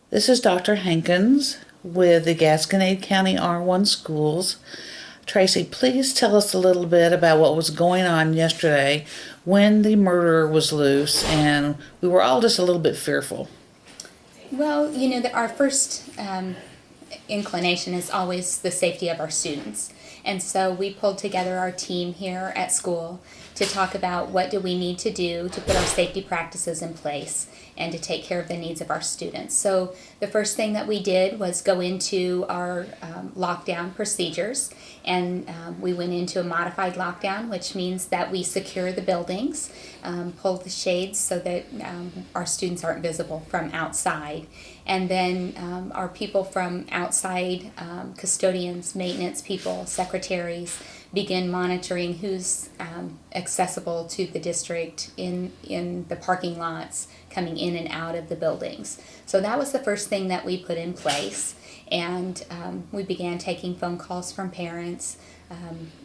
This is Dr. Hankins with the Gasconade County R1 schools. Tracy, please tell us a little bit about what was going on yesterday when the murderer was loose and we were all just a little bit fearful. Well, our first inclination is always the safety of our students. And so we pulled together our team here at school to talk about what do we need to do to put our safety practices in place and to take care of the needs of our students. So the first thing that we did was go into our lockdown procedures, and we went into a modified lockdown, which means that we secure the buildings, pull the shades so that our students aren't visible from outside. And then our people from outside, custodians, maintenance people, secretaries, begin monitoring who's accessible to the district in the parking lots, coming in and out of the buildings. So that was the first thing that we put in place. And we began taking phone calls from parents.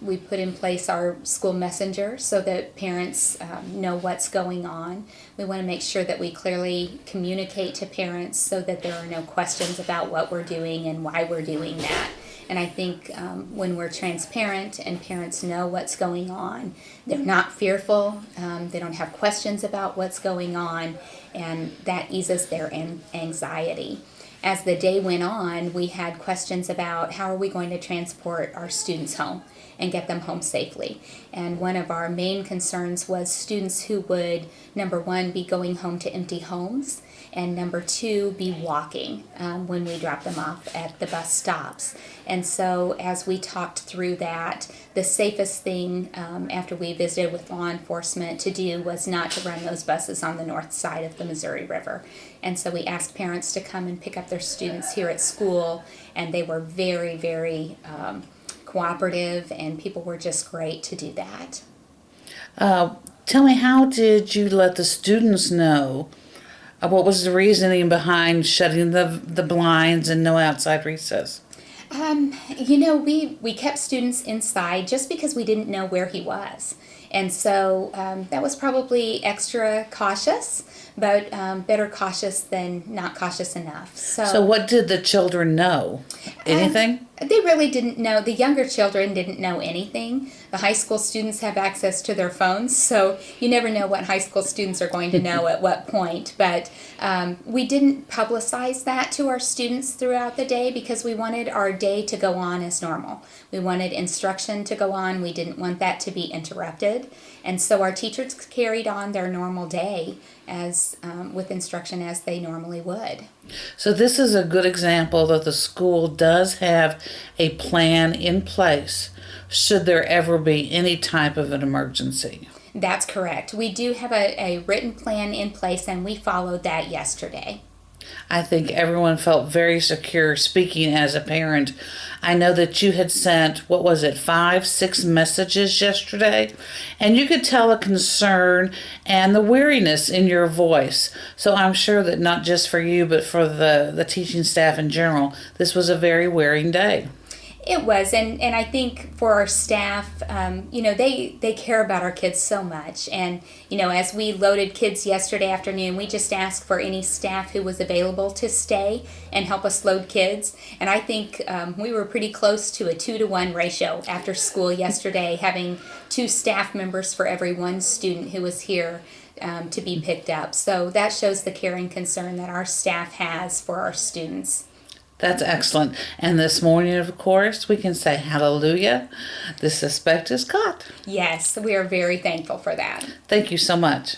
We put in place our school messenger so that parents know what's going on. We want to make sure that we clearly communicate to parents so that there are no questions about what we're doing and why we're doing that. And I think when we're transparent and parents know what's going on, they're not fearful, they don't have questions about what's going on, and that eases their anxiety. As the day went on, we had questions about how are we going to transport our students home and get them home safely. And one of our main concerns was students who would, number one, be going home to empty homes, and number two, be walking when we drop them off at the bus stops. And so as we talked through that, the safest thing after we visited with law enforcement to do was not to run those buses on the north side of the Missouri River. And so we asked parents to come and pick up their students here at school, and they were very, very cooperative, and people were just great to do that. Tell me, how did you let the students know? What was the reasoning behind shutting the blinds and no outside recess? We kept students inside just because we didn't know where he was. And so that was probably extra cautious, but better cautious than not cautious enough. So what did the children know? Anything? They really didn't know. The younger children didn't know anything. The high school students have access to their phones, so you never know what high school students are going to know at what point. But we didn't publicize that to our students throughout the day because we wanted our day to go on as normal. We wanted instruction to go on. We didn't want that to be interrupted. And so our teachers carried on their normal day as with instruction as they normally would. So this is a good example that the school does have a plan in place should there ever be any type of an emergency. That's correct. We do have a written plan in place, and we followed that yesterday. I think everyone felt very secure. Speaking as a parent, I know that you had sent, 5, 6 messages yesterday, and you could tell the concern and the weariness in your voice. So I'm sure that not just for you, but for the teaching staff in general, this was a very wearing day. It was, and I think for our staff, they care about our kids so much. And, as we loaded kids yesterday afternoon, we just asked for any staff who was available to stay and help us load kids. And I think we were pretty close to a 2-to-1 ratio after school yesterday, having 2 staff members for every 1 student who was here to be picked up. So that shows the care and concern that our staff has for our students. That's excellent. And this morning, of course, we can say hallelujah. The suspect is caught. Yes, we are very thankful for that. Thank you so much.